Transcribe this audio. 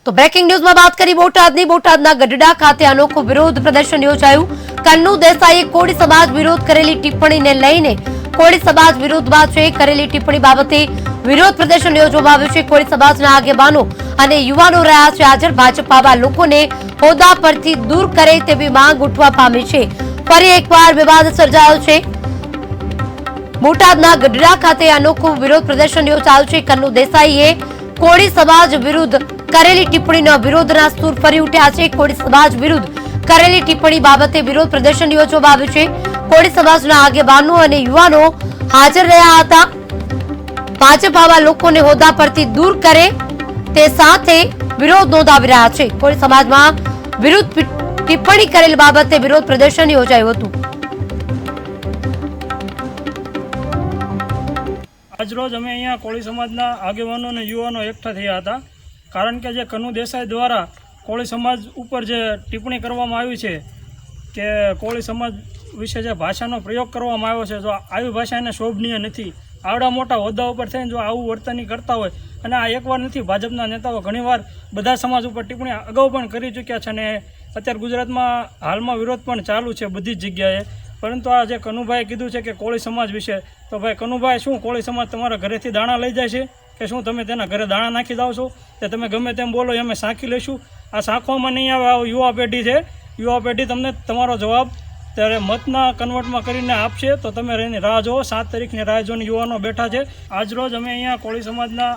તો બ્રેકિંગ ન્યૂઝમાં વાત કરી બોટાદના ગઢડા ખાતે અનોખું વિરોધ પ્રદર્શન યોજાયું। કન્નુ દેસાઈએ કોળી સમાજ વિરોધ કરેલી ટિપ્પણીને લઈને કોળી સમાજ વિરોધમાં છે કરેલી ટિપ્પણી બાબતે વિરોધ પ્રદર્શન યોજવામાં આવ્યું છે। કોળી સમાજના આગેવાનો અને યુવાનો રહ્યા છે હાજર। ભાજપ આવા લોકોને હોદ્દા પરથી દૂર કરે તેવી માંગ ઉઠવા પામી છે। ફરી એકવાર વિવાદ સર્જાયો છે। બોટાદના ગઢડા ખાતે અનોખું વિરોધ પ્રદર્શન યોજાયું છે। કન્નુ દેસાઈએ કોળી સમાજ વિરુદ્ધ કરેલી ટિપ્પણીના વિરોધના સૂર ફરી ઉઠ્યા છે। કોળી સમાજ વિરુદ્ધ કરેલી ટિપ્પણી બાબતે વિરોધ પ્રદર્શન યોજવામાં આવ્યું છે। કોળી સમાજના આગેવાનો અને યુવાનો હાજર રહ્યા હતા। ભાજપ આવા લોકોને હોદ્દા પરથી દૂર કરે તે સાથે વિરોધ નોંધાવી રહ્યા છે। કોળી સમાજમાં વિરુદ્ધ ટિપ્પણી કરેલ બાબતે વિરોધ પ્રદર્શન યોજાયું હતું। આજરોજ અમે અહીંયા કોળી સમાજના આગેવાનો અને યુવાનો એકઠા થયા હતા, કારણ કે જે કન્નુ દેસાઈ દ્વારા કોળી સમાજ ઉપર જે ટિપ્પણી કરવામાં આવી છે કે કોળી સમાજ વિશે જે ભાષાનો પ્રયોગ કરવામાં આવ્યો છે, જો આવી ભાષા એને શોભનીય નથી। આવડા મોટા હોદ્દા ઉપર થઈને જો આવું વર્તન કરતા હોય, અને આ એકવાર નથી, ભાજપના નેતાઓ ઘણીવાર બધા સમાજ ઉપર ટિપ્પણી અગાઉ પણ કરી ચૂક્યા છે, અને અત્યારે ગુજરાતમાં હાલમાં વિરોધ પણ ચાલુ છે બધી જ જગ્યાએ। પરંતુ આ જે કનુભાઈએ કીધું છે કે કોળી સમાજ વિશે, તો ભાઈ કનુભાઈ, શું કોળી સમાજ તમારા ઘરેથી દાણા લઈ જાય છે કે શું તમે તેના ઘરે દાણા નાખી જાઓ છો? કે તમે ગમે તેમ બોલો અમે સાંખી લઈશું? આ સાંખવામાં નહીં આવે। આ યુવા પેઢી છે, યુવા પેઢી તમને તમારો જવાબ ત્યારે મતના કન્વર્ટમાં કરીને આપશે, તો તમે એની રાહ જુઓ। 7 તારીખની રાહ જોઈને યુવાનો બેઠા છે। આજરોજ અમે અહીંયા કોળી સમાજના